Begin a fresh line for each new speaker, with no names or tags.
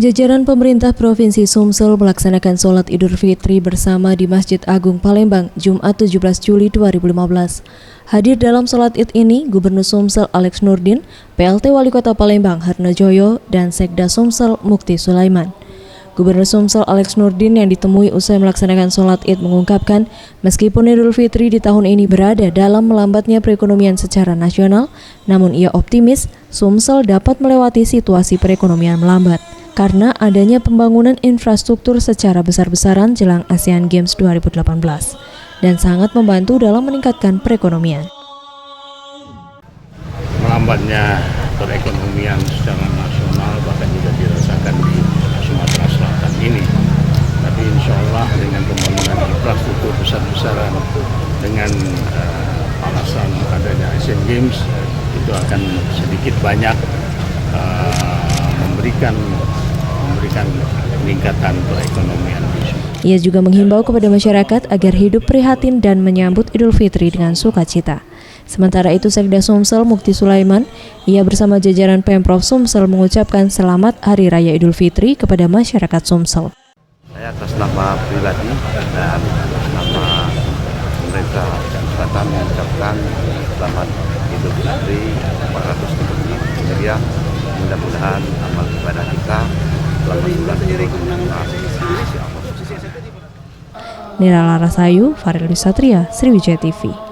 Jajaran pemerintah Provinsi Sumsel melaksanakan sholat Idul Fitri bersama di Masjid Agung Palembang, Jumat 17 Juli 2015. Hadir dalam sholat Id ini, Gubernur Sumsel Alex Nurdin, PLT Wali Kota Palembang Harnojoyo, dan Sekda Sumsel Mukti Sulaiman. Gubernur Sumsel Alex Nurdin yang ditemui usai melaksanakan sholat Id mengungkapkan, meskipun Idul Fitri di tahun ini berada dalam melambatnya perekonomian secara nasional, namun ia optimis Sumsel dapat melewati situasi perekonomian melambat karena adanya pembangunan infrastruktur secara besar-besaran jelang ASEAN Games 2018 dan sangat membantu dalam meningkatkan perekonomian.
Melambatnya perekonomian secara nasional bahkan juga dirasakan di Sumatera Selatan ini. Tapi insya Allah dengan pembangunan infrastruktur besar-besaran dengan alasan adanya ASEAN Games itu akan sedikit banyak memberikan peningkatan perekonomian.
Ia juga menghimbau kepada masyarakat agar hidup prihatin dan menyambut Idul Fitri dengan sukacita. Sementara itu, Sekda Sumsel Mukti Sulaiman, ia bersama jajaran Pemprov Sumsel mengucapkan selamat Hari Raya Idul Fitri kepada masyarakat Sumsel.
Saya atas nama pribadi dan atas nama pemerintah Selatan mengucapkan selamat Idul Fitri 443 Hijriah. Mudah-mudahan amal ibadah kita selama bulan
Nira Larasayu, Farel Satria, Sriwijaya TV.